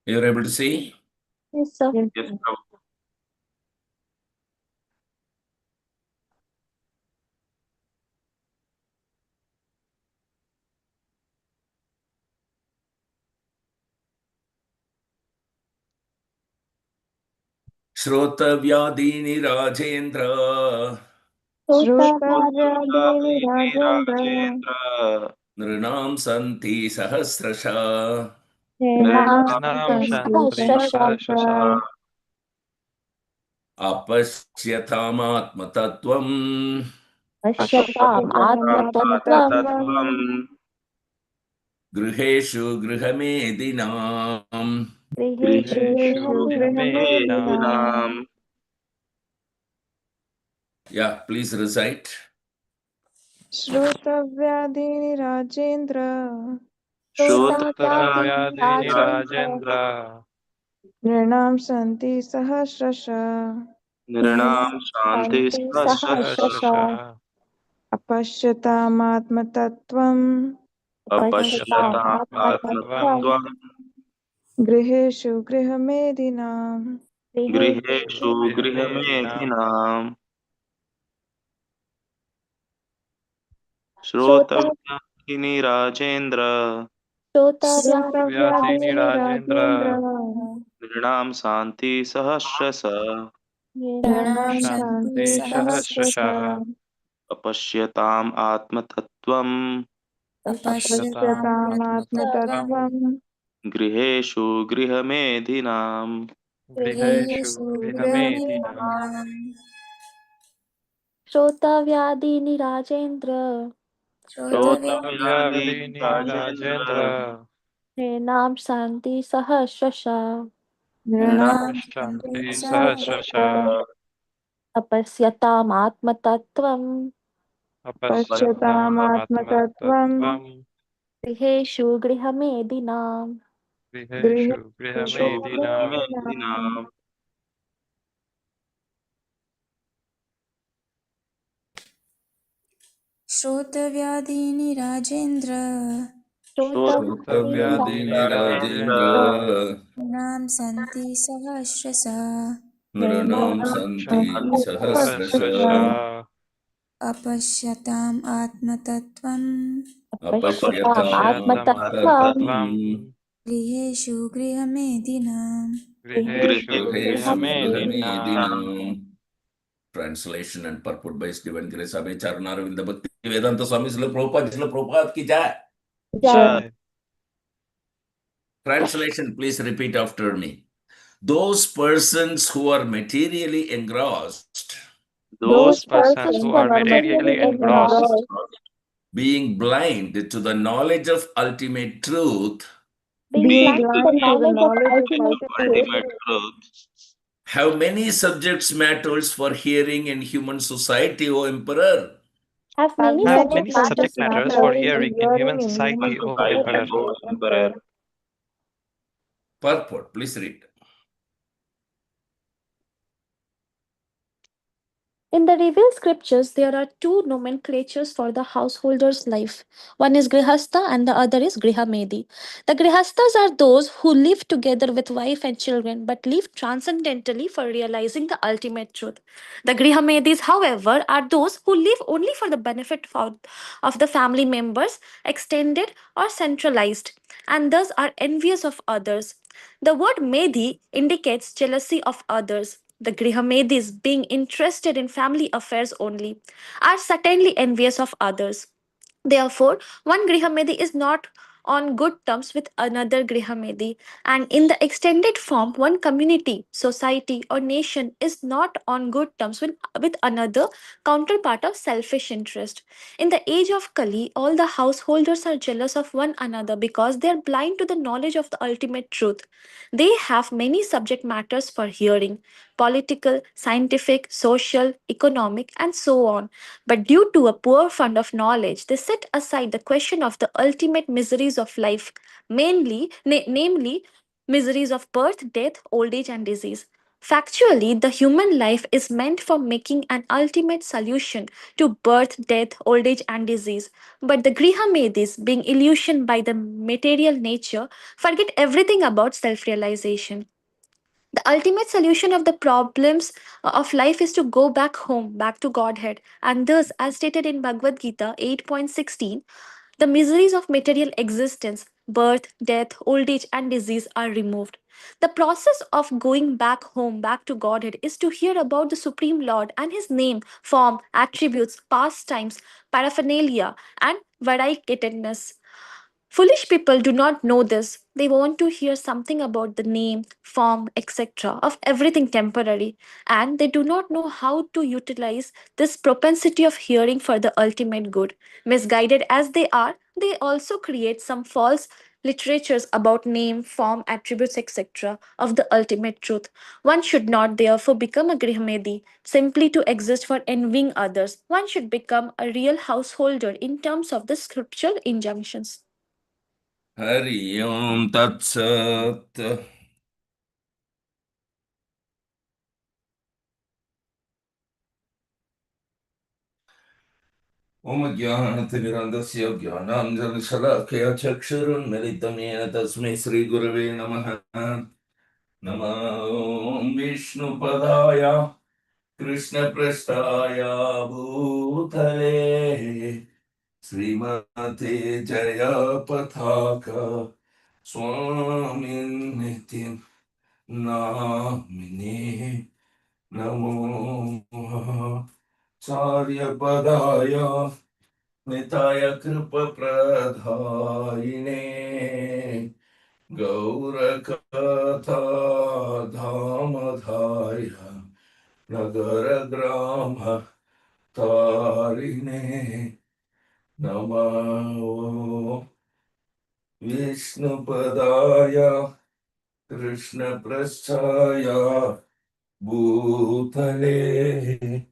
You're able to see? Yes, sir. Yes, Prabhu. श्रोतव्यादीनि Rajendra श्रोताव्यादीनि Rajendra Rajendra नृणां सन्ति सहस्रशः नृणां नृणां सन्ति सन्ति सहस्रशः सहस्रशः अपश्यतामात्मतत्त्वम् पश्यताम् आत्मतत्त्वम् आत्मतत्त्वम् गृहेषु गृहमेदिनाम् गृहेषु गृहेषु गृहमेधिनाम् गृहमेधिनाम् Yeah, please recite. श्रोतव्यादीनि Rajendra श्रोताव्यादीनि श्रोतव्यादीनि Rajendra Rajendra नृणां सन्ति सहस्रशः नृणां शान्ति सन्ति सहस्रशः सहस्रशः अपश्यतामात्मतत्त्वम् पश्यताम् पश्यताम् आत्मतत्त्वम् आत्मतत्त्वम् गृहेषु गृहमेधिनाम् गृहेषु गृहेषु गृहमेधिनाम् श्रोताव्यादीनि श्रोतव्यादीनि राजेन्द्र राजेन्द्र श्रोतव्यादीनि राजेन्द्र नृणां शान्ति सहस्रशः नृणां नृणां सन्ति सन्ति सहस्रशः सहस्रशः अपश्यताम् आत्मतत्त्वम् पश्यतामात्मतत्त्वम् अपश्यतामात्मतत्त्वम् गृहेषु गृहमेधिनाम् गृहेषु गृहमेधिनाम् श्रोताव्यादीनि राजेन्द्र श्रोतव्यादीनि राजेन्द्र नृणां सन्ति सहस्रशः नृणां नृणां शान्ति सन्ति सहस्रशः सहस्रशः अपश्यतामात्मतत्त्वम् पश्यतामात्मतत्त्वम् अपश्यतामात्मतत्त्वम् गृहेषु गृहमेदिनाम् गृहेषु गृहेषु गृहमेधिनाम् गृहमेधिनाम् श्रोतव्यादीनि राजेन्द्र श्रोतव्यादीनि श्रोतव्यादीनि श्रोतव्यादीनि राजेन्द्र राजेन्द्र नृणां सन्ति सहस्रशः नृणां नृणां सन्ति शान्ति सहस्रशः सहस्रशः अपश्यताम् आत्मतत्त्वम् अपश्यतामात्मतत्त्वम् अपश्यतामात्मतत्त्वम् अपश्यतामात्मतत्त्वम् गृहेषु गृहमेधिनाम् गृहेषु गृहेषु गृहेषु गृहमेधिनाम् गृहमेदिनाम्. Translation and purport by Divine Grace Abhay Charanaravindra Bhakti Vedanta Swami Srila Prabhupada ki jai. जय जय Translation, please repeat after me. Those persons who are materially engrossed, those Those persons persons who who are are materially materially engrossed engrossed, being blind to the knowledge of ultimate truth, being being blind to the blind to the knowledge of knowledge of ultimate truth, ultimate ultimate truth have many subjects matters for hearing in human society, O Emperor. have have many have many subject many matters subject subject for matters for matters hearing for hearing in in hearing human in human society, O society, Emperor. O Emperor. Purport, please read. In the revealed scriptures, there are two nomenclatures for the householder's life. One is Grihastha and the other is Grihamedi. The Grihasthas are those who live together with wife and children but live transcendentally for realizing the ultimate truth. The Grihamedis, however, are those who live only for the benefit of the family members, extended or centralized, and thus are envious of others. The word Medhi indicates jealousy of others. The Grihamedis, being interested in family affairs only, are certainly envious of others. Therefore, one Grihamedi is not on good terms with another Grihamedi, and in the extended form, one community, society, or nation is not on good terms with another counterpart of selfish interest. In the age of Kali, all the householders are jealous of one another because they are blind to the knowledge of the ultimate truth. They have many subject matters for hearing political, scientific, social, economic, and so on. But due to a poor fund of knowledge, they set aside the question of the ultimate miseries of life, namely miseries of birth, death, old age, and disease. Factually, the human life is meant for making an ultimate solution to birth, death, old age, and disease. But the Grihamedis, being illusioned by the material nature, forget everything about self realization. The ultimate solution of the problems of life is to go back home, back to Godhead. And thus, as stated in Bhagavad Gita 8.16, the miseries of material existence, birth, death, old age, and disease are removed. The process of going back home, back to Godhead, is to hear about the Supreme Lord and His name, form, attributes, pastimes, paraphernalia, and variegatedness. Foolish people do not know this. They want to hear something about the name, form, etc. of everything temporary, and they do not know how to utilize this propensity of hearing for the ultimate good. Misguided as they are, they also create some false literatures about name, form, attributes, etc. of the ultimate truth. One should not therefore become a Grihamedi simply to exist for envying others. One should become a real householder in terms of the scriptural injunctions. Hari Om Tat Sat. Om Jnanatimirandasya Jnananjalishalakaya Chakshurunmilitamena Tasmai Sri Gurave Namaha. Nama Om Vishnu Padaya Krishna Prasthaya Bhutale Srimate Jaya Pathaka Swamin Nityam Namine Namo Charya Padaya Nitaya Kripa Pradhaine Gaurakatha Dhamadhaya Nagara Grama Tarine Namo Vishnu Padaya Krishna Prasthaya Bhutale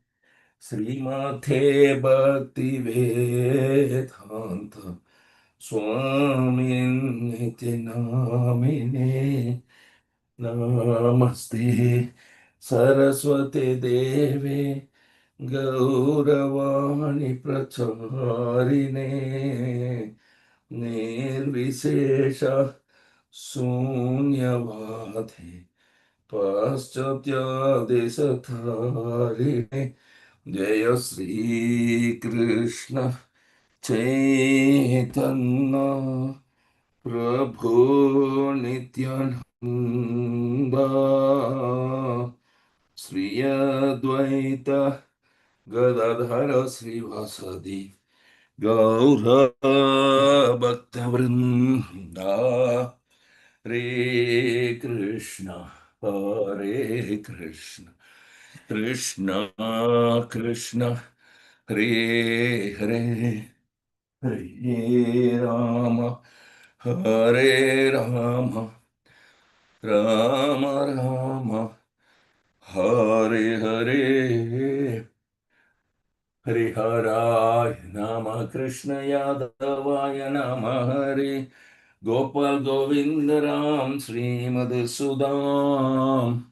Srimate Bhakti Vedanta Swamin Niti Namine Namaste Saraswati Devi Gauravani Pracharine Nirvisesha Sunyavati Paschatya Desatharine Jaya Sri Krishna Chaitanya Prabhu Nityananda Sri Advaita Gadadhara Srivasadi Gaura Bhaktavrinda Hare Krishna Hare Krishna Krishna Krishna Hare Hare Hare Rama Hare Rama Rama Rama Hare Hare Hariharaya Nama Krishna Yadavaya Nama Hare Gopal Govindaram Sri Madhusudam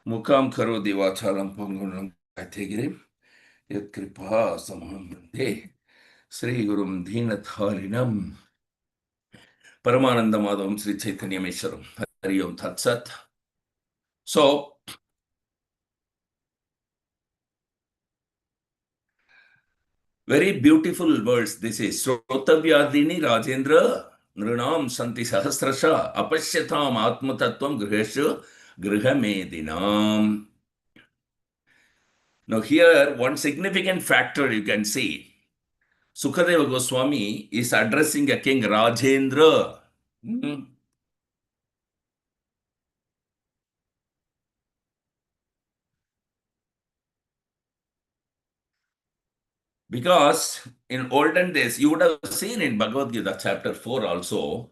Mukam Karodi Vachalam Pangunam Kategirim Yat Kripa Samamande Sri Gurum Dhinatharinam Paramananda Madhavam Sri Chaitanya Mesharam Hari Om Tat Sat. So, very beautiful words. This is Srotavyadini Rajendra Nrinam Santi Sahasrasha Apashyatam Atmatattvam Griheshu Grihamedinam. Now, here, one significant factor you can see. Sukadeva Goswami is addressing a king Rajendra. Because in olden days, you would have seen in Bhagavad Gita chapter 4 also,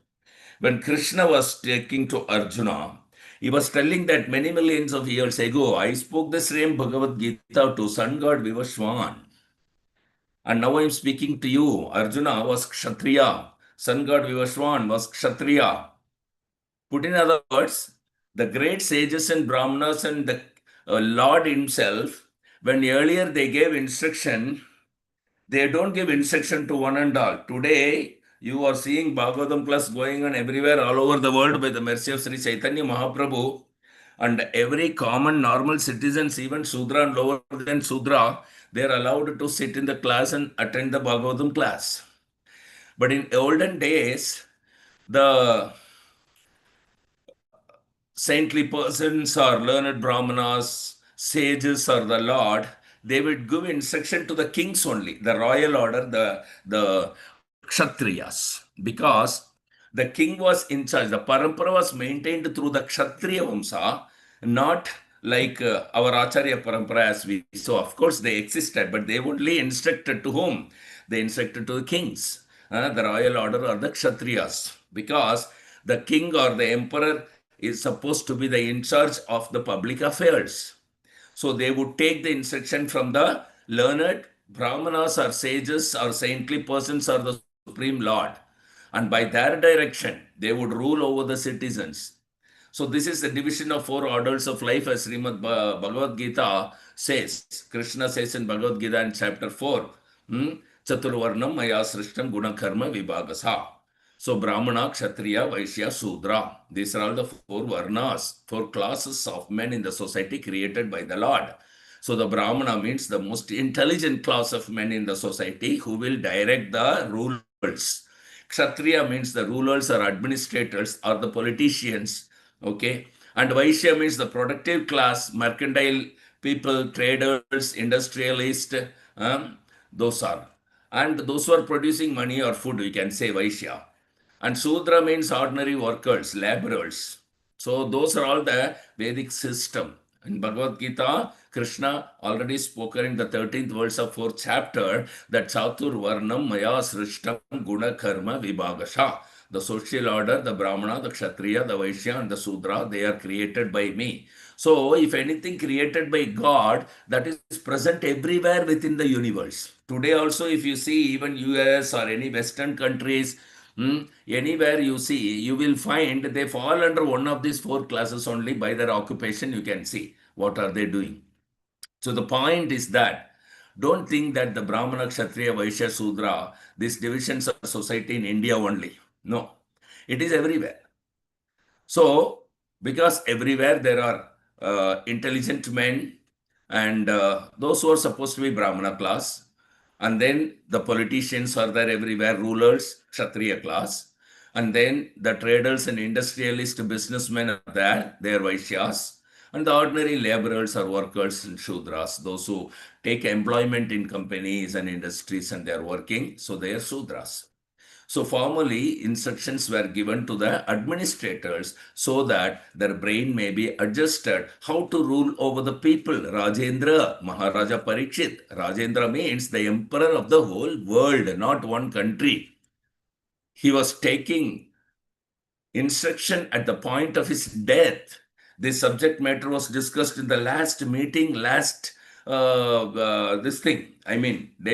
when Krishna was taking to Arjuna, he was telling that many millions of years ago, I spoke the same Bhagavad Gita to sun god Vivaswan. And now I am speaking to you. Arjuna was Kshatriya. Sun god Vivaswan was Kshatriya. Put in other words, The great sages and Brahmanas and the Lord himself, when earlier they gave instruction, they don't give instruction to one and all. Today, you are seeing Bhagavatam class going on everywhere, all over the world by the mercy of Sri Chaitanya Mahaprabhu. And every common normal citizens, even Sudra and lower than Sudra, they are allowed to sit in the class and attend the Bhagavatam class. But in olden days, the saintly persons or learned brahmanas, sages or the Lord, they would give instruction to the kings only, the royal order, the Kshatriyas, because the king was in charge. The parampara was maintained through the Kshatriya Vamsa, not like our Acharya parampara as we saw. Of course, they existed, but they only instructed to whom? They instructed to the kings, the royal order or the Kshatriyas, because the king or the emperor is supposed to be the in charge of the public affairs. So they would take the instruction from the learned brahmanas or sages or saintly persons or the supreme lord. And by their direction, they would rule over the citizens. So this is the division of four orders of life as Srimad Bhagavad Gita says. Krishna says in Bhagavad Gita in chapter 4, Chaturvarnam Maya Srishtam Guna Karma Vibhagasa. So Brahmana, Kshatriya, Vaishya, Sudra. These are all the four varnas, four classes of men in the society created by the Lord. So the Brahmana means the most intelligent class of men in the society who will direct the rulers. Kshatriya means the rulers or administrators or the politicians. Okay. And Vaishya means the productive class, mercantile people, traders, industrialists, those are. And those who are producing money or food, we can say Vaishya. And Sudra means ordinary workers, laborers. So those are all the Vedic system. In Bhagavad Gita, Krishna already spoken in the 13th verse of 4th chapter that Chatur Varnam Maya Srishtam Guna Karma Vibhagasha. The social order, the Brahmana, the Kshatriya, the Vaishya, and the Sudra, they are created by me. So, if anything created by God, that is present everywhere within the universe. Today also, if you see even US or any Western countries, anywhere you see, you will find they fall under one of these four classes only. By their occupation, you can see what are they doing. So the point is that don't think that the Brahmana, Kshatriya, Vaishya, Sudra, these divisions of society in India only. No, it is everywhere. So, because everywhere there are intelligent men and those who are supposed to be Brahmana class, and then the politicians are there everywhere, rulers, Kshatriya class, and then the traders and industrialist businessmen are there, they are Vaishyas, and the ordinary laborers or workers and Shudras, those who take employment in companies and industries and they are working, so they are Shudras. So formally, instructions were given to the administrators so that their brain may be adjusted how to rule over the people. Rajendra, Maharaja Parikshit. Rajendra means the emperor of the whole world, not one country. He was taking instruction at the point of his death. This subject matter was discussed in the last meeting, day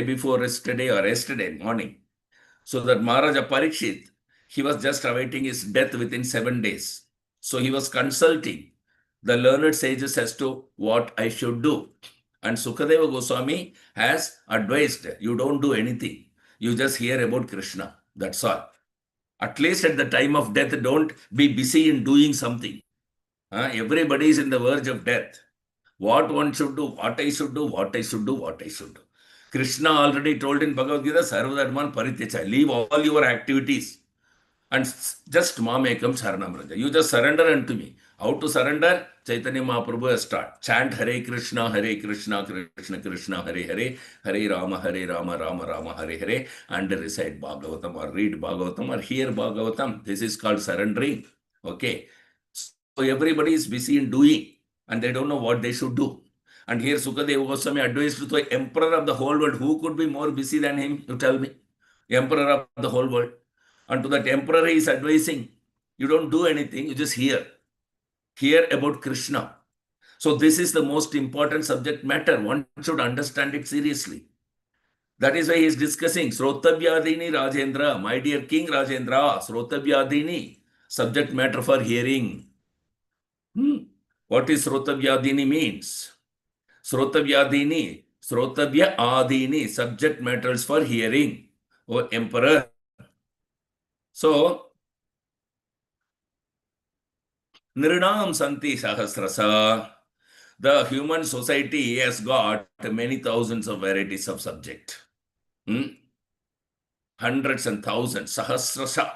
before yesterday or yesterday morning. So that Maharaja Parikshit, he was just awaiting his death within 7 days. So he was consulting the learned sages as to what I should do. And Sukadeva Goswami has advised, you don't do anything. You just hear about Krishna. That's all. At least at the time of death, don't be busy in doing something. Everybody is in the verge of death. What one should do, what I should do, what I should do, what I should do. Krishna already told in Bhagavad Gita, Sarvadharman Parityaja, leave all your activities and just Mamekam Saranam Raja. You just surrender unto me. How to surrender? Chaitanya Mahaprabhu has taught. Chant Hare Krishna, Krishna Krishna, Hare Hare, Hare Rama, Rama Rama, Hare Hare, and recite Bhagavatam or read Bhagavatam or hear Bhagavatam. This is called surrendering. Okay. So everybody is busy in doing and they don't know what they should do. And here Sukadeva Goswami advised to the emperor of the whole world. Who could be more busy than him? You tell me. Emperor of the whole world. And to that emperor he is advising, you don't do anything, you just hear. Hear about Krishna. So this is the most important subject matter. One should understand it seriously. That is why he is discussing Srotavyadini Rajendra, my dear King Rajendra, Srotavyadini, subject matter for hearing. What is Srotavyadini means? Srotavyadini, Srotavya Adini, subject matters for hearing. O Emperor. So, Nirnam Santi Sahasrasa. The human society has got many thousands of varieties of subject. Hundreds and thousands. Sahasrasa.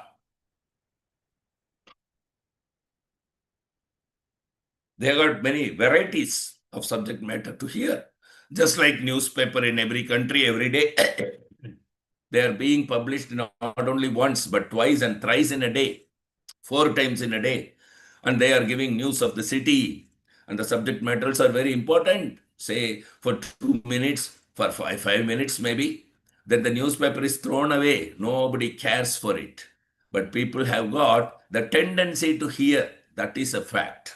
They have got many varieties of subject matter to hear. Just like newspaper in every country every day. They are being published not only once, but twice and thrice in a day, 4 times in a day. And they are giving news of the city. And the subject matters are very important. Say for 2 minutes, for 5 minutes maybe. Then the newspaper is thrown away. Nobody cares for it. But people have got the tendency to hear. That is a fact.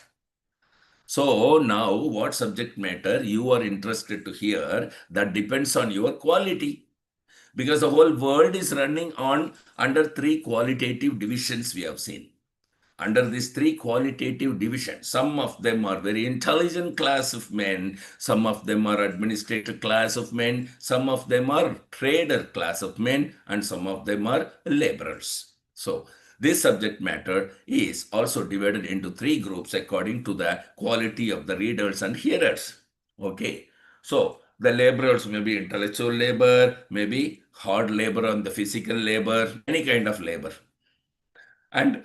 So now what subject matter you are interested to hear, that depends on your quality. Because the whole world is running on under 3 qualitative divisions we have seen. Under these 3 qualitative divisions, some of them are very intelligent class of men, some of them are administrator class of men, some of them are trader class of men, and some of them are laborers. So this subject matter is also divided into 3 groups according to the quality of the readers and hearers. Okay. So the laborers may be intellectual labor, maybe hard labor on the physical labor, any kind of labor. And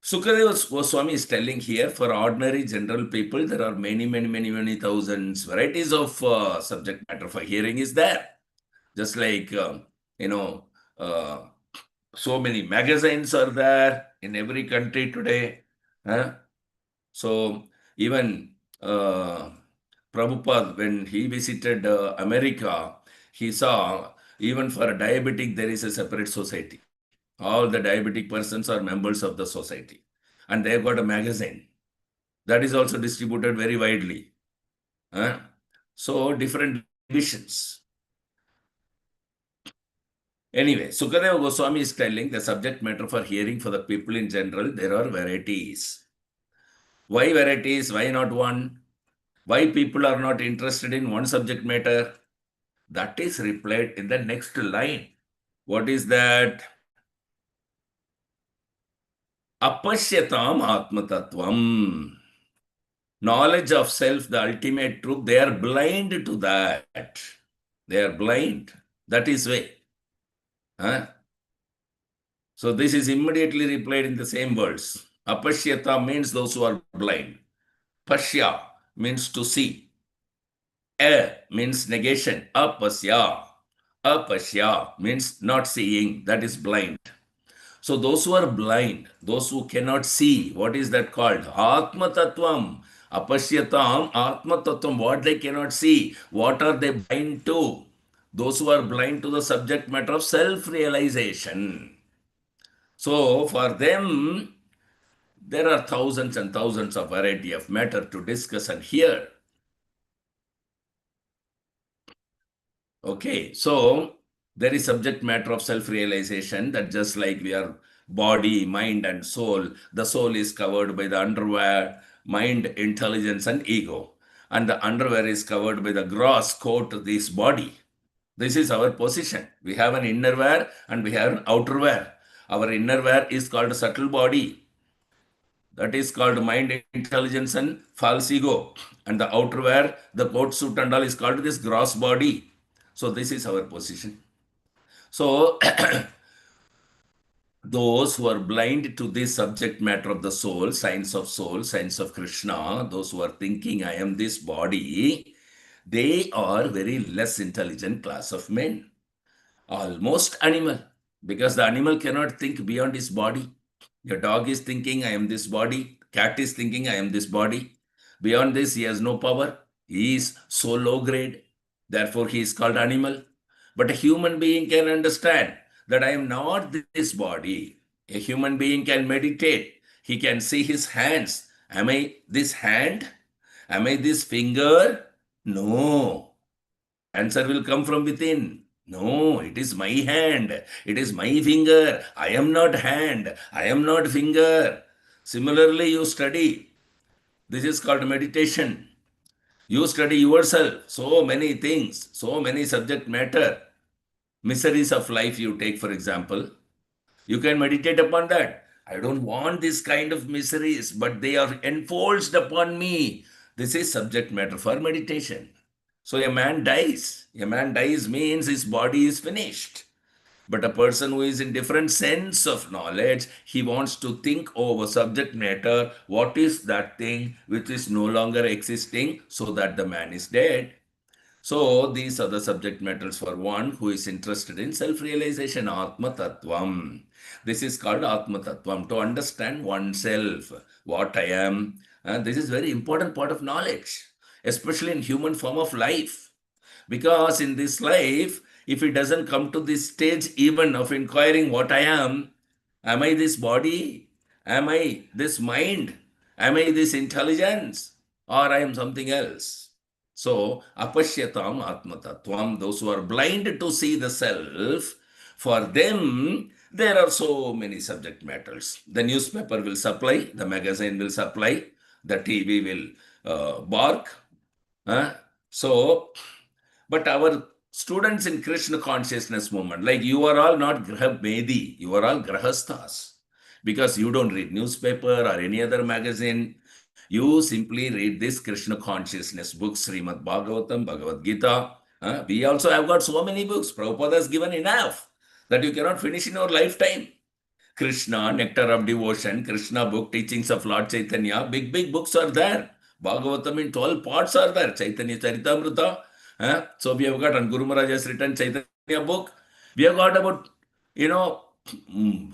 Sukadeva Goswami is telling here, for ordinary general people, there are many thousands varieties of subject matter for hearing is there. Just like, so many magazines are there in every country today. So even Prabhupada, when he visited America, he saw even for a diabetic, there is a separate society. All the diabetic persons are members of the society. And they've got a magazine. That is also distributed very widely. So different divisions. Anyway, Sukadeva Goswami is telling the subject matter for hearing for the people in general, there are varieties. Why varieties? Why not one? Why people are not interested in one subject matter? That is replied in the next line. What is that? Apashyatam atmatattvam. Knowledge of self, the ultimate truth, they are blind to that. They are blind. That is way. So this is immediately replied in the same words. Apashyata means those who are blind. Pashya means to see. A means negation. Apasya. Apashya means not seeing. That is blind. So those who are blind, those who cannot see, what is that called? Atma Tattvam. Apashyatam Atma Tattvam. What they cannot see. What are they blind to? Those who are blind to the subject matter of self-realization. So for them, there are thousands and thousands of variety of matter to discuss and hear. Okay, so there is subject matter of self-realization, that just like we are body, mind and soul, the soul is covered by the underwear, mind, intelligence and ego. And the underwear is covered by the gross coat, this body. This is our position. We have an inner wear and we have an outer wear. Our inner wear is called subtle body. That is called mind, intelligence and false ego. And the outer wear, the coat suit and all is called this gross body. So this is our position. So those who are blind to this subject matter of the soul, science of Krishna, those who are thinking I am this body, they are very less intelligent class of men. Almost animal, because the animal cannot think beyond his body. Your dog is thinking, I am this body. Cat is thinking, I am this body. Beyond this, he has no power. He is so low grade. Therefore, he is called animal. But a human being can understand that I am not this body. A human being can meditate. He can see his hands. Am I this hand? Am I this finger? No. Answer will come from within. No, it is my hand. It is my finger. I am not hand. I am not finger. Similarly, you study. This is called meditation. You study yourself, so many things, so many subject matter. Miseries of life you take, for example. You can meditate upon that. I don't want this kind of miseries, but they are enforced upon me. This is subject matter for meditation. So a man dies. A man dies means his body is finished. But a person who is in different sense of knowledge, he wants to think over subject matter. What is that thing which is no longer existing, so that the man is dead? So these are the subject matters for one who is interested in self-realization, Atma Tattvam. This is called Atma Tattvam, to understand oneself, what I am. And this is very important part of knowledge, especially in human form of life. Because in this life, if it doesn't come to this stage even of inquiring what I am I this body? Am I this mind? Am I this intelligence? Or I am something else? So, apashyatam atmatattvam, those who are blind to see the self, for them, there are so many subject matters. The newspaper will supply, the magazine will supply, the TV will bark. So, but our students in Krishna consciousness movement, like you are all not Graha Medi, you are all Grahasthas. Because you don't read newspaper or any other magazine. You simply read this Krishna consciousness books, Srimad Bhagavatam, Bhagavad Gita. We also have got so many books. Prabhupada has given enough that you cannot finish in your lifetime. Krishna, Nectar of Devotion, Krishna book, Teachings of Lord Chaitanya, big books are there. Bhagavatam in 12 parts are there. Chaitanya Charitamrita. So we have got, and Guru Maharaj has written Chaitanya book. We have got about,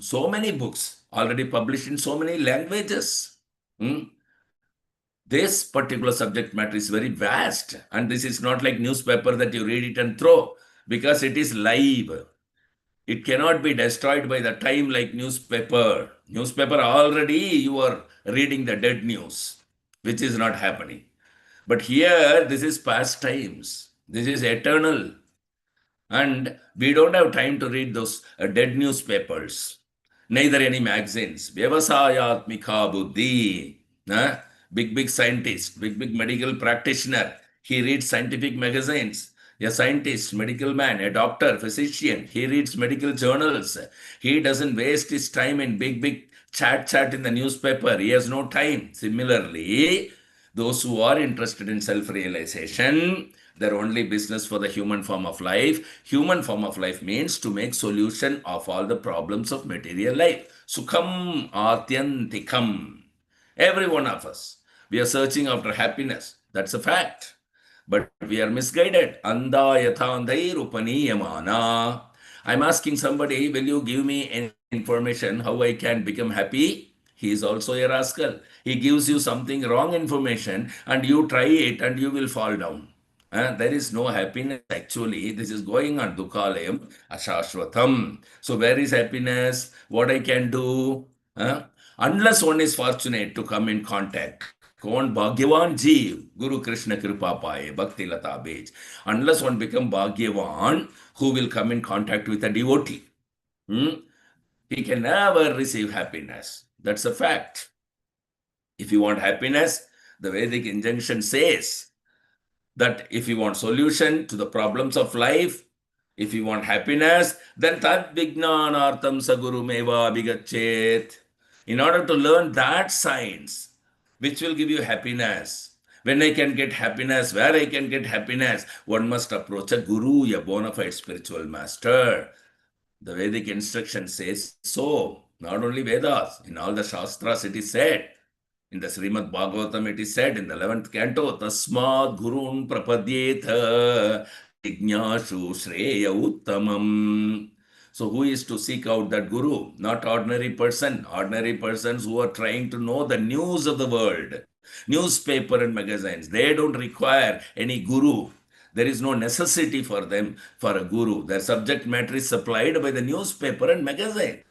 so many books already published in so many languages. This particular subject matter is very vast, and this is not like newspaper that you read it and throw, because it is live. It cannot be destroyed by the time like newspaper. Newspaper already you are reading the dead news, which is not happening. But here, this is past times. This is eternal. And we don't have time to read those dead newspapers. Neither any magazines. Vyavasayatmika buddhi. Big scientist, big medical practitioner. He reads scientific magazines. A scientist, medical man, a doctor, physician, he reads medical journals. He doesn't waste his time in big chat in the newspaper. He has no time. Similarly, those who are interested in self-realization, their only business for the human form of life. Human form of life means to make solution of all the problems of material life. Sukham atyantikam. Every one of us. We are searching after happiness. That's a fact. But we are misguided. Anda yathandai rupaniyamana. I'm asking somebody, will you give me any information how I can become happy? He is also a rascal. He gives you something wrong information and you try it and you will fall down. There is no happiness actually. This is going on Dukhalayam Ashashwatam. So where is happiness? What I can do? Unless one is fortunate to come in contact. Kaun Bhagyavan Jeev, Guru Krishna Kripa Paye, Bhakti Lata Bej. Unless one become Bhagyavan, who will come in contact with a devotee, he can never receive happiness. That's a fact. If you want happiness, the Vedic injunction says that if you want solution to the problems of life, if you want happiness, then tad vijnanartam saguru meva abhigachet. In order to learn that science, which will give you happiness, when I can get happiness, where I can get happiness, one must approach a guru, a bona fide spiritual master. The Vedic instruction says so. Not only Vedas, in all the Shastras it is said. In the Srimad Bhagavatam it is said in the 11th canto, Tasmad Gurun Prapadyetha Jnashu Shreya Uttamam. So who is to seek out that guru? Not ordinary person. Ordinary persons who are trying to know the news of the world. Newspaper and magazines, they don't require any guru. There is no necessity for them for a guru. Their subject matter is supplied by the newspaper and magazine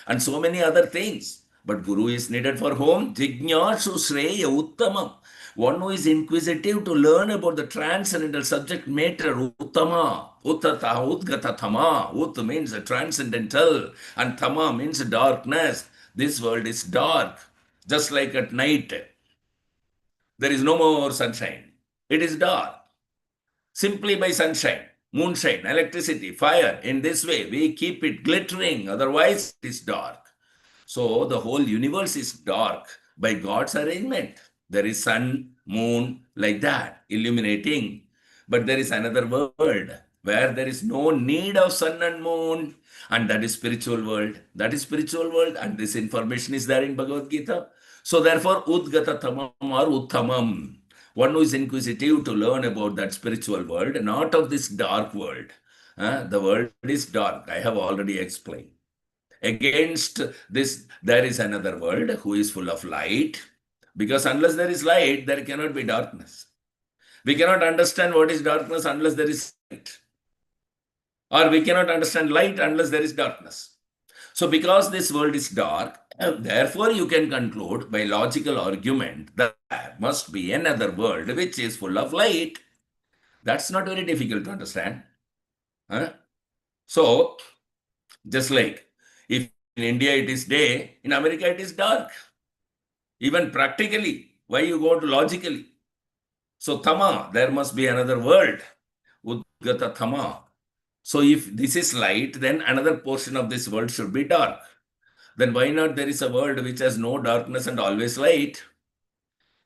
and so many other things. But guru is needed for whom? Jijnashu Shreya Uttamam. One who is inquisitive to learn about the transcendental subject matter, Uttama, Uttata, Udgata Tama. Ut means transcendental and Tama means darkness. This world is dark, just like at night. There is no more sunshine. It is dark. Simply by sunshine, moonshine, electricity, fire. In this way, we keep it glittering. Otherwise, it is dark. So the whole universe is dark by God's arrangement. There is sun, moon, like that, illuminating. But there is another world where there is no need of sun and moon, and that is spiritual world. That is spiritual world, and this information is there in Bhagavad Gita. So therefore, Udgata Tamam or Uttamam, one who is inquisitive to learn about that spiritual world, not of this dark world. The world is dark. I have already explained. Against this, there is another world who is full of light, because unless there is light, there cannot be darkness. We cannot understand what is darkness unless there is light. Or we cannot understand light unless there is darkness. So because this world is dark, therefore you can conclude by logical argument that there must be another world which is full of light. That's not very difficult to understand. So, just like if in India it is day, in America it is dark. Even practically, why you go to logically? So Tama, there must be another world. Udgata Tama. So if this is light, then another portion of this world should be dark. Then why not there is a world which has no darkness and always light?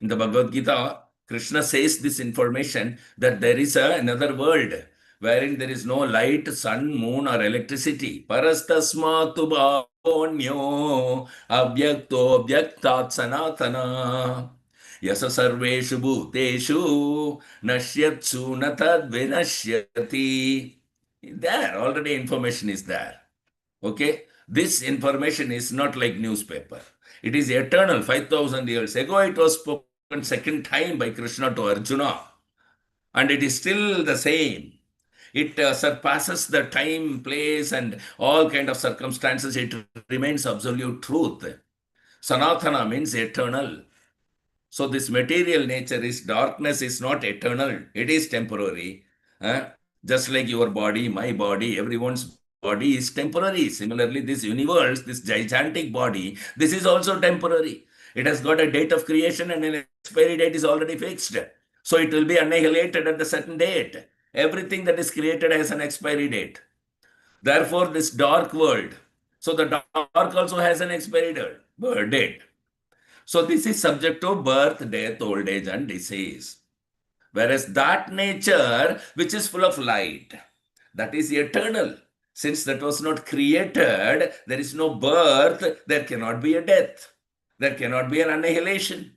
In the Bhagavad Gita, Krishna says this information that there is another world wherein there is no light, sun, moon or electricity. Parastasmatu bhavonyo abhyakto abhyaktat sanatana yasa sarveshu bhuteshu nashyatsu natad vinashyati. There, already information is there. Okay? This information is not like newspaper. It is eternal. 5,000 years ago, it was spoken second time by Krishna to Arjuna. And it is still the same. It surpasses the time, place, and all kind of circumstances. It remains absolute truth. Sanatana means eternal. So this material nature is darkness is not eternal. It is temporary. Just like your body, my body, everyone's body is temporary. Similarly, this universe, this gigantic body, this is also temporary. It has got a date of creation and an expiry date is already fixed. So it will be annihilated at a certain date. Everything that is created has an expiry date. Therefore, this dark world, so the dark also has an expiry date. So this is subject to birth, death, old age, and disease. Whereas that nature, which is full of light, that is eternal. Since that was not created, there is no birth, there cannot be a death. There cannot be an annihilation.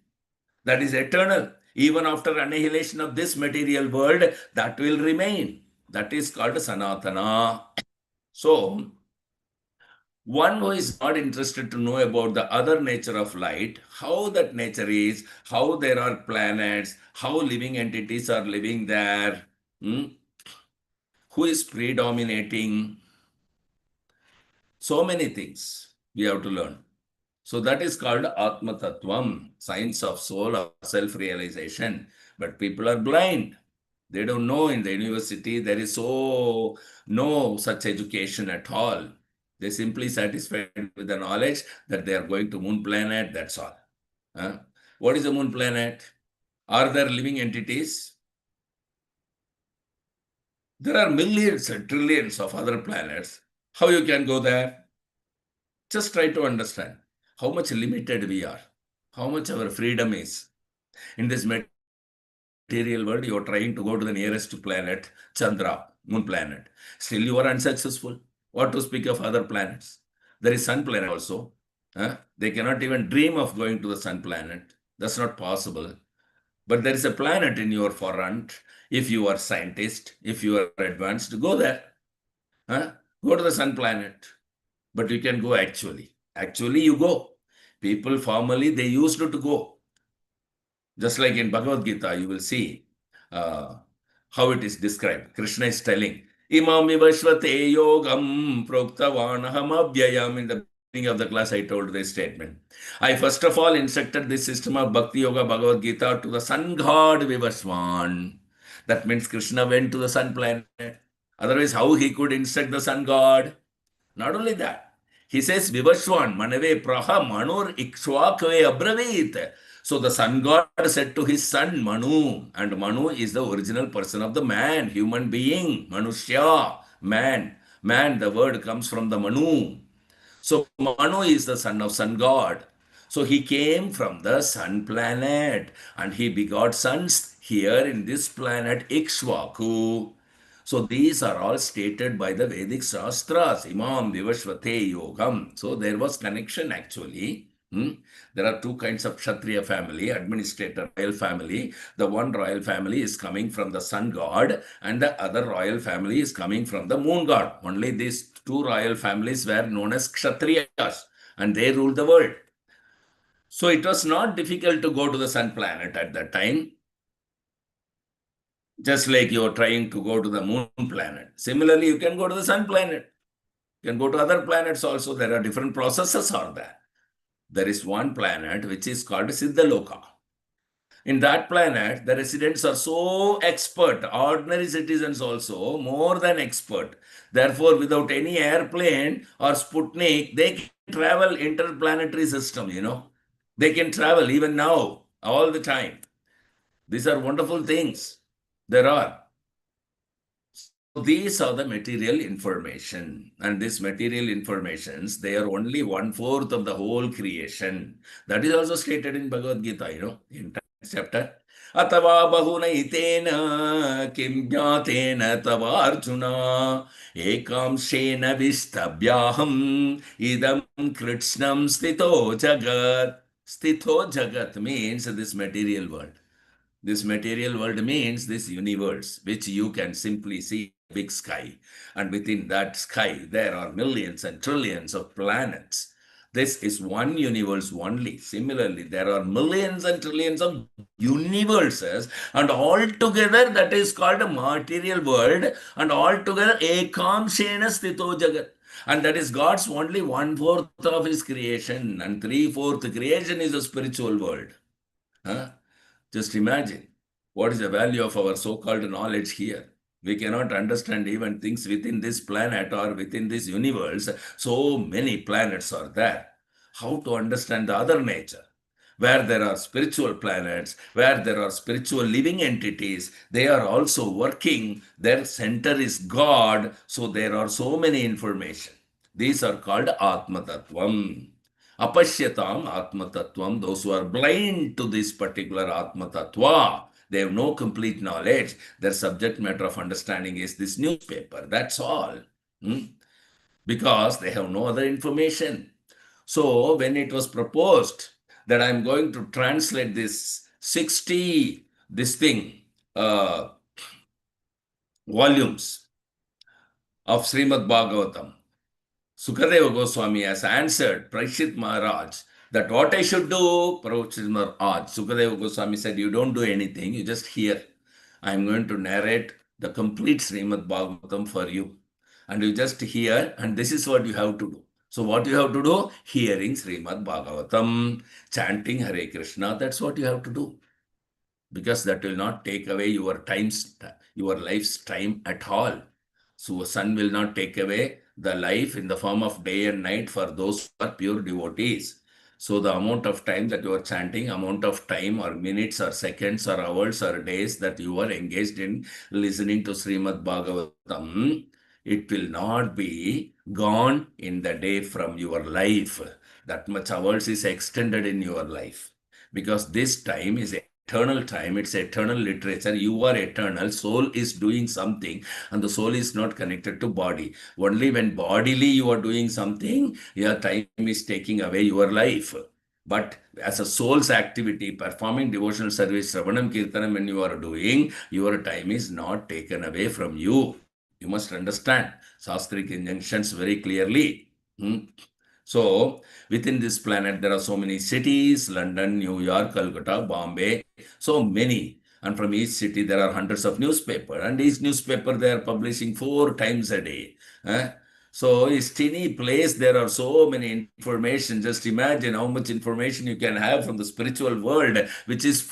That is eternal. Even after annihilation of this material world, that will remain. That is called Sanatana. So, one who is not interested to know about the other nature of light, how that nature is, how there are planets, how living entities are living there, who is predominating, so many things we have to learn. So that is called Atma Tattvam, science of soul or self-realization. But people are blind. They don't know. In the university there is no such education at all. They simply satisfied with the knowledge that they are going to moon planet, that's all. What is a moon planet? Are there living entities? There are millions and trillions of other planets. How you can go there? Just try to understand how much limited we are, how much our freedom is. In this material world, you are trying to go to the nearest planet, Chandra, moon planet. Still you are unsuccessful. What to speak of other planets? There is sun planet also. They cannot even dream of going to the sun planet. That's not possible. But there is a planet in your front. If you are scientist, if you are advanced, go there. Go to the sun planet. But you can go actually. Actually, you go. People formally, they used to go. Just like in Bhagavad Gita, you will see how it is described. Krishna is telling, Imam vivashvate yogam proktavanaham abhyayam. In the beginning of the class, I told this statement. I first of all instructed this system of Bhakti Yoga Bhagavad Gita to the sun god Vivaswan. That means Krishna went to the sun planet. Otherwise, how he could instruct the sun god? Not only that, he says, Vivaswan manave praha manur ikshwakve abravit. So the sun god said to his son Manu, and Manu is the original person of the man, human being, Manushya, man. Man, the word comes from the Manu. So Manu is the son of sun god. So he came from the sun planet and he begot sons here in this planet Ikshvaku. So these are all stated by the Vedic Shastras, Imam Vivashvate Yogam. So there was connection actually. There are two kinds of Kshatriya family, administrator royal family. The one royal family is coming from the sun god and the other royal family is coming from the moon god. Only these two royal families were known as Kshatriyas and they ruled the world. So it was not difficult to go to the sun planet at that time, just like you're trying to go to the moon planet. Similarly, you can go to the sun planet. You can go to other planets also. There are different processes are there. There is one planet which is called Siddhaloka. In that planet, the residents are so expert, ordinary citizens also, more than expert. Therefore, without any airplane or Sputnik, they can travel interplanetary system, They can travel even now, all the time. These are wonderful things. There are. These are the material information, and these material informations, they are only 1/4 of the whole creation. That is also stated in Bhagavad Gita, in chapter. Atava bahuna itena kim jnatena tava arjuna ekam shena vistabhyaham idam kritshnam stito jagat. Stito jagat means this material world. This material world means this universe, which you can simply see big sky. And within that sky, there are millions and trillions of planets. This is one universe only. Similarly, there are millions and trillions of universes, and all together that is called a material world, and all together ekam shena sthito jagat. And that is God's only 1/4 of his creation, and 3/4 creation is a spiritual world. Huh? Just imagine what is the value of our so-called knowledge here. We cannot understand even things within this planet or within this universe. So many planets are there. How to understand the other nature? Where there are spiritual planets, where there are spiritual living entities, they are also working. Their center is God. So there are so many information. These are called Atma Tattvam. Apashyatam Atma Tattvam, those who are blind to this particular Atma Tattva, they have no complete knowledge. Their subject matter of understanding is this newspaper. That's all. Because they have no other information. So when it was proposed that I'm going to translate this 60, volumes of Srimad Bhagavatam, Sukadeva Goswami has answered Parikshit Maharaj that what I should do, Parikshit Maharaj, Sukadeva Goswami said, you don't do anything, you just hear. I'm going to narrate the complete Srimad Bhagavatam for you. And you just hear, and this is what you have to do. So what you have to do? Hearing Srimad Bhagavatam, chanting Hare Krishna, that's what you have to do. Because that will not take away your life's time at all. So sun will not take away the life in the form of day and night for those who are pure devotees. So the amount of time that you are chanting, amount of time or minutes or seconds or hours or days that you are engaged in listening to Srimad Bhagavatam, it will not be gone in the day from your life. That much hours is extended in your life. Because this time is eternal time, it's eternal literature. You are eternal, soul is doing something, and the soul is not connected to body. Only when bodily you are doing something, your time is taking away your life. But as a soul's activity, performing devotional service, Shravanam Kirtanam, when you are doing, your time is not taken away from you. You must understand Shastric injunctions very clearly. So, within this planet, there are so many cities, London, New York, Calcutta, Bombay, so many. And from each city, there are hundreds of newspapers. And each newspaper, they are publishing 4 times a day. So, each teeny place, there are so many information. Just imagine how much information you can have from the spiritual world, which is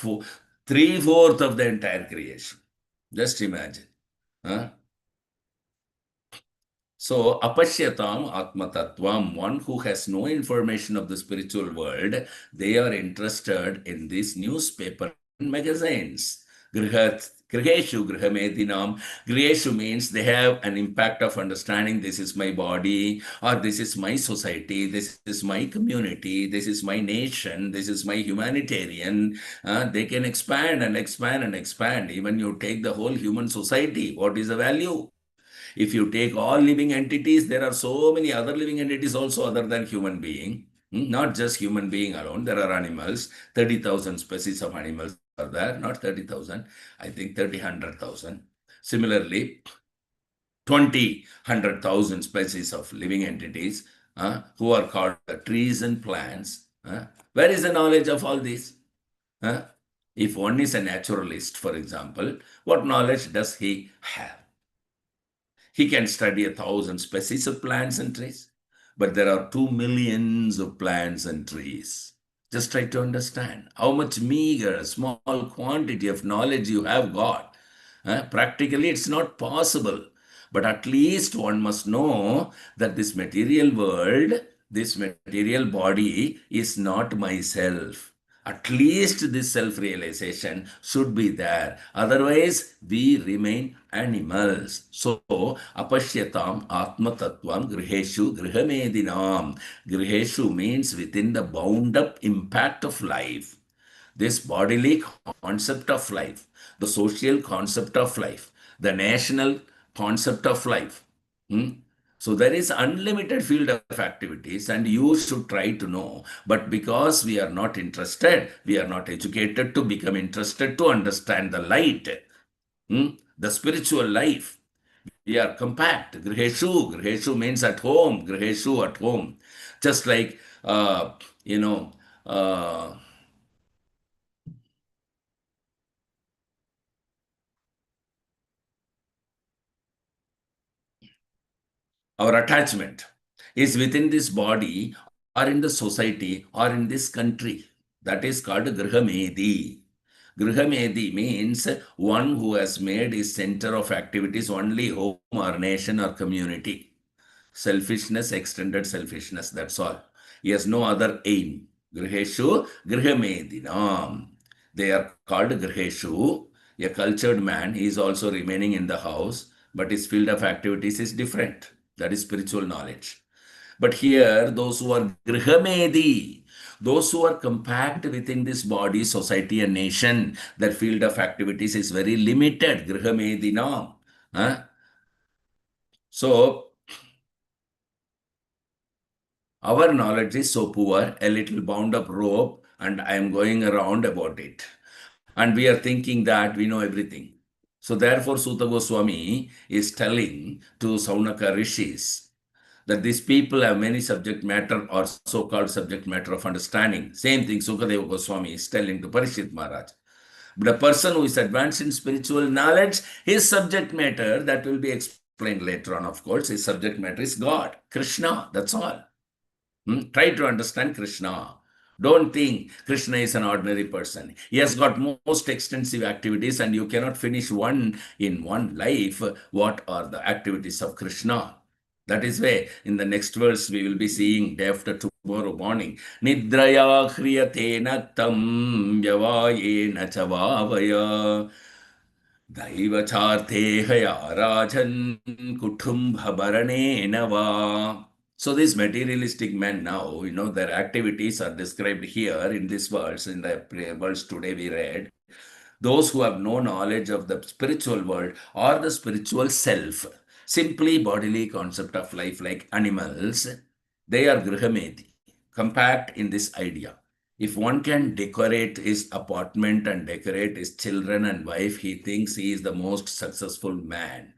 3/4 of the entire creation. Just imagine. So, apashyatam atmatattvam, one who has no information of the spiritual world, they are interested in these newspaper and magazines. Griheshu grihamedinam. Griheshu means they have an impact of understanding this is my body, or this is my society, this is my community, this is my nation, this is my humanitarian. They can expand and expand and expand. Even you take the whole human society, what is the value? If you take all living entities, there are so many other living entities also other than human being. Not just human being alone. There are animals. 30,000 species of animals are there. Not 30,000. I think 30, 100,000. Similarly, 20, 100,000 species of living entities who are called trees and plants. Where is the knowledge of all this? If one is a naturalist, for example, what knowledge does he have? He can study 1,000 species of plants and trees, but there are 2 millions of plants and trees. Just try to understand how much meager, small quantity of knowledge you have got. Practically, it's not possible. But at least one must know that this material world, this material body is not myself. At least this self-realization should be there. Otherwise, we remain animals. So, apashyatam atmatattvam griheshu grihamedinam. Griheshu means within the bound-up impact of life. This bodily concept of life, the social concept of life, the national concept of life. So there is unlimited field of activities and you should try to know. But because we are not interested, we are not educated to become interested to understand the light, the spiritual life. We are compact. Griheshu. Griheshu means at home. Griheshu at home. Just like, you know, our attachment is within this body or in the society or in this country. That is called Grihamedi. Grihamedi means one who has made his center of activities only home or nation or community. Selfishness, extended selfishness, that's all. He has no other aim. Griheshu, Grihamedinam. They are called Griheshu. A cultured man, he is also remaining in the house, but his field of activities is different. That is spiritual knowledge. But here, those who are Grihamedi, those who are compact within this body, society, and nation, their field of activities is very limited. Grihamedinam. So, our knowledge is so poor, a little bound up rope, and I am going around about it. And we are thinking that we know everything. So therefore, Sutta Goswami is telling to Saunaka Rishis that these people have many subject matter or so-called subject matter of understanding. Same thing Sukadeva Goswami is telling to Parishit Maharaj. But a person who is advanced in spiritual knowledge, his subject matter, that will be explained later on, of course, his subject matter is God, Krishna, that's all. Try to understand Krishna. Don't think Krishna is an ordinary person. He has got most extensive activities and you cannot finish one in one life. What are the activities of Krishna? That is why in the next verse we will be seeing day after tomorrow morning. Nidraya hriyate naktam vyavayena chavavaya daivacharthe haya rajan kutumbha baranena va. So these materialistic men now, their activities are described here in this verse, in the verse today we read. Those who have no knowledge of the spiritual world or the spiritual self, simply bodily concept of life like animals, they are grihameti, compact in this idea. If one can decorate his apartment and decorate his children and wife, he thinks he is the most successful man.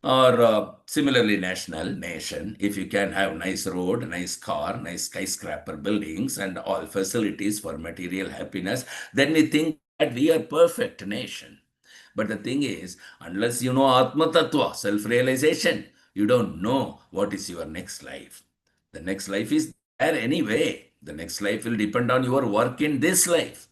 Or similarly, nation, if you can have nice road, nice car, nice skyscraper buildings and all facilities for material happiness, then we think that we are perfect nation. But the thing is, unless you know Atma Tattva, self-realization, you don't know what is your next life. The next life is there anyway. The next life will depend on your work in this life.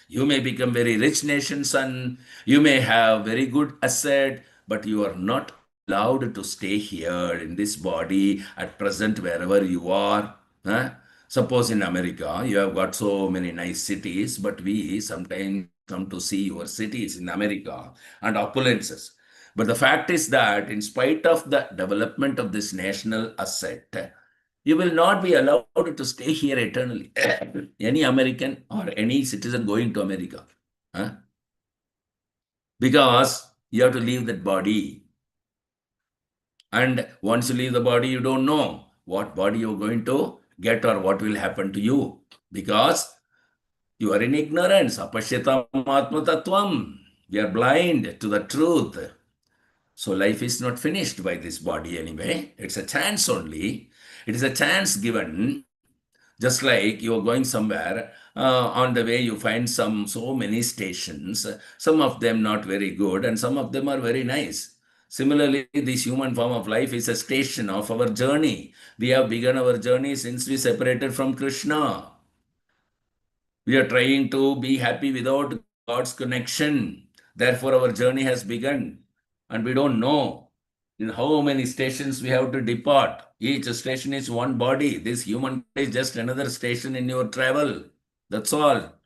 You may become very rich nation son, you may have very good asset, but you are not allowed to stay here in this body at present wherever you are. Huh? Suppose in America, you have got so many nice cities, but we sometimes come to see your cities in America and opulences. But the fact is that in spite of the development of this national asset, you will not be allowed to stay here eternally. Any American or any citizen going to America. Huh? Because you have to leave that body. And once you leave the body, you don't know what body you're going to get or what will happen to you. Because you are in ignorance. Apashyatam atma tattvam. We are blind to the truth. So life is not finished by this body anyway. It's a chance only. It is a chance given. Just like you are going somewhere, on the way you find so many stations, some of them not very good and some of them are very nice. Similarly, this human form of life is a station of our journey. We have begun our journey since we separated from Krishna. We are trying to be happy without God's connection. Therefore, our journey has begun. And we don't know in how many stations we have to depart. Each station is one body. This human body is just another station in your travel. That's all.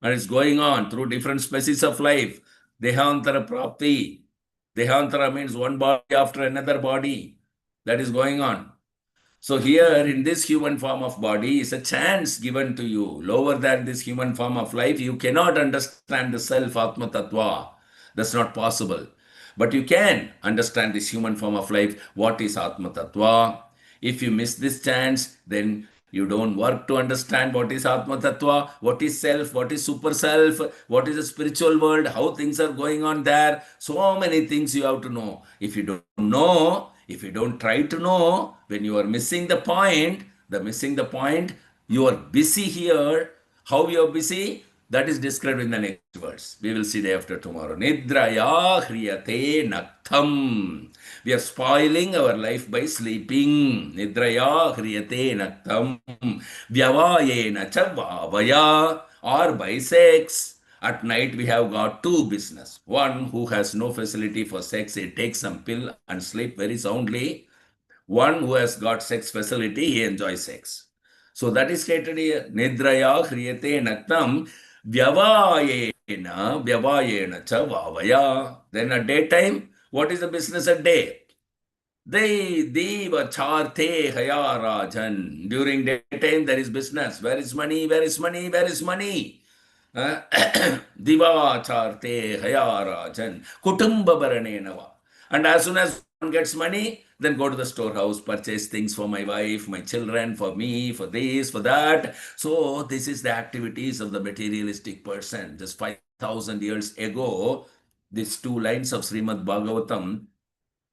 And it's going on through different species of life. Dehantara prapti. Dehantara means one body after another body. That is going on. So here in this human form of body is a chance given to you. Lower than this human form of life, you cannot understand the self, Atma Tattva. That's not possible. But you can understand this human form of life. What is Atma Tattva? If you miss this chance, then you don't work to understand what is Atma Tattva, what is self, what is super self, what is the spiritual world, how things are going on there. So many things you have to know. If you don't know, if you don't try to know, when you are missing the point, you are busy here. How you are busy? That is described in the next verse. We will see day after tomorrow. Nidraya hriyate naktham. We are spoiling our life by sleeping. Nidraya hriyate naktham. Vyavayena cha vavaya. Or by sex. At night we have got two business. One who has no facility for sex, he takes some pill and sleep very soundly. One who has got sex facility, he enjoys sex. So that is stated here. Nidraya hriyate naktam vyavayena cha vavaya. Then at daytime, what is the business at day? Deva charte haya rajan. During daytime, there is business. Where is money? Where is money? Where is money? Diva charte haya rajan. Kutumba baranenava. And as soon as one gets money, then go to the storehouse, purchase things for my wife, my children, for me, for this, for that. So this is the activities of the materialistic person. Just 5,000 years ago, these two lines of Srimad Bhagavatam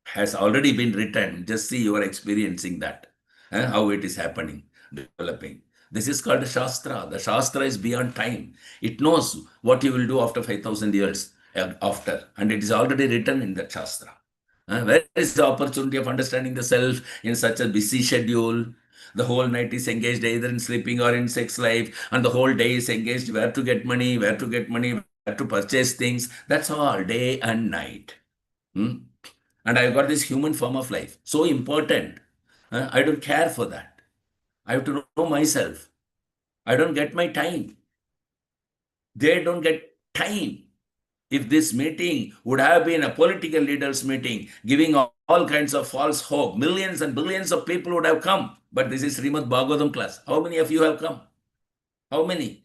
has already been written. Just see you are experiencing that, how it is happening, developing. This is called Shastra. The Shastra is beyond time. It knows what you will do after 5,000 years after. And it is already written in the Shastra. Where is the opportunity of understanding the self in such a busy schedule? The whole night is engaged either in sleeping or in sex life, and the whole day is engaged where to get money, where to purchase things. That's all, day and night. And I've got this human form of life. So important. I don't care for that. I have to know myself. I don't get my time. They don't get time. If this meeting would have been a political leaders meeting, giving all kinds of false hope, millions and billions of people would have come. But this is Srimad Bhagavatam class. How many of you have come? How many?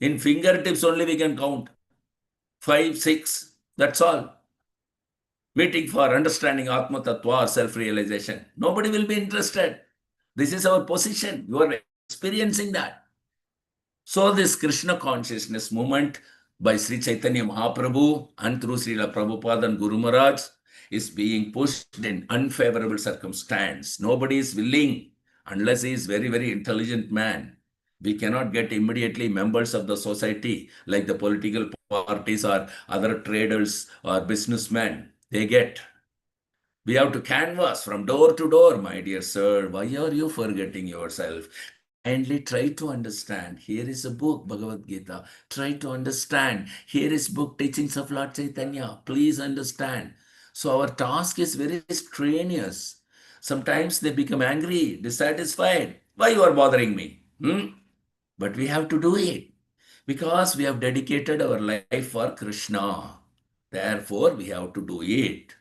In fingertips only we can count. 5, 6, that's all. Meeting for understanding Atma Tattva or self-realization. Nobody will be interested. This is our position. You are experiencing that. So this Krishna consciousness movement by Sri Chaitanya Mahaprabhu and through Srila Prabhupada and Guru Maharaj is being pushed in unfavorable circumstance. Nobody is willing unless he is very, very intelligent man. We cannot get immediately members of the society like the political parties or other traders or businessmen. They get. We have to canvass from door to door, my dear sir. Why are you forgetting yourself? Kindly try to understand. Here is a book, Bhagavad Gita. Try to understand. Here is book, Teachings of Lord Chaitanya. Please understand. So our task is very strenuous. Sometimes they become angry, dissatisfied. Why you are bothering me? But we have to do it because we have dedicated our life for Krishna. Therefore, we have to do it.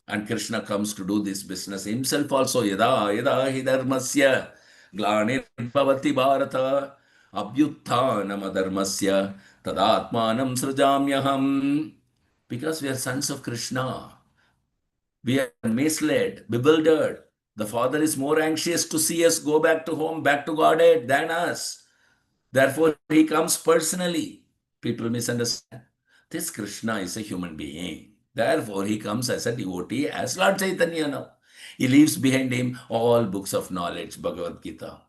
And Krishna comes to do this business himself also. Yada yada hi dharmasya glanirvavati bharata abhyuttanam adharmasya tadatmanam srujamyaham. Because we are sons of Krishna. We are misled, bewildered. The Father is more anxious to see us go back to home, back to Godhead than us. Therefore, he comes personally. People misunderstand. This Krishna is a human being. Therefore, he comes as a devotee, as Lord Chaitanya now. He leaves behind him all books of knowledge, Bhagavad Gita.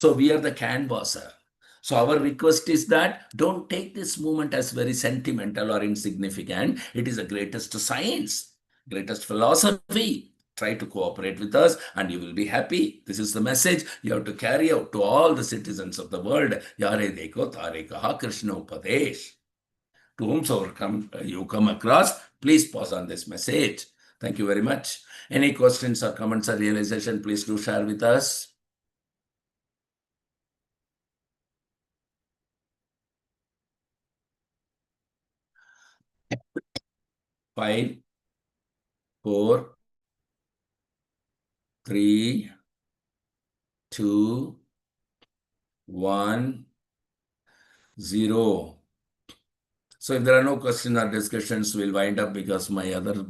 So we are the canvasser. So our request is that don't take this movement as very sentimental or insignificant. It is the greatest science, greatest philosophy. Try to cooperate with us and you will be happy. This is the message you have to carry out to all the citizens of the world. Yare deko tare kaha Krishna Upadesh. To whomsoever you come across, please pause on this message. Thank you very much. Any questions or comments or realization, please do share with us. 5, 4, 3, 2, 1, 0. So if there are no questions or discussions, we'll wind up because my other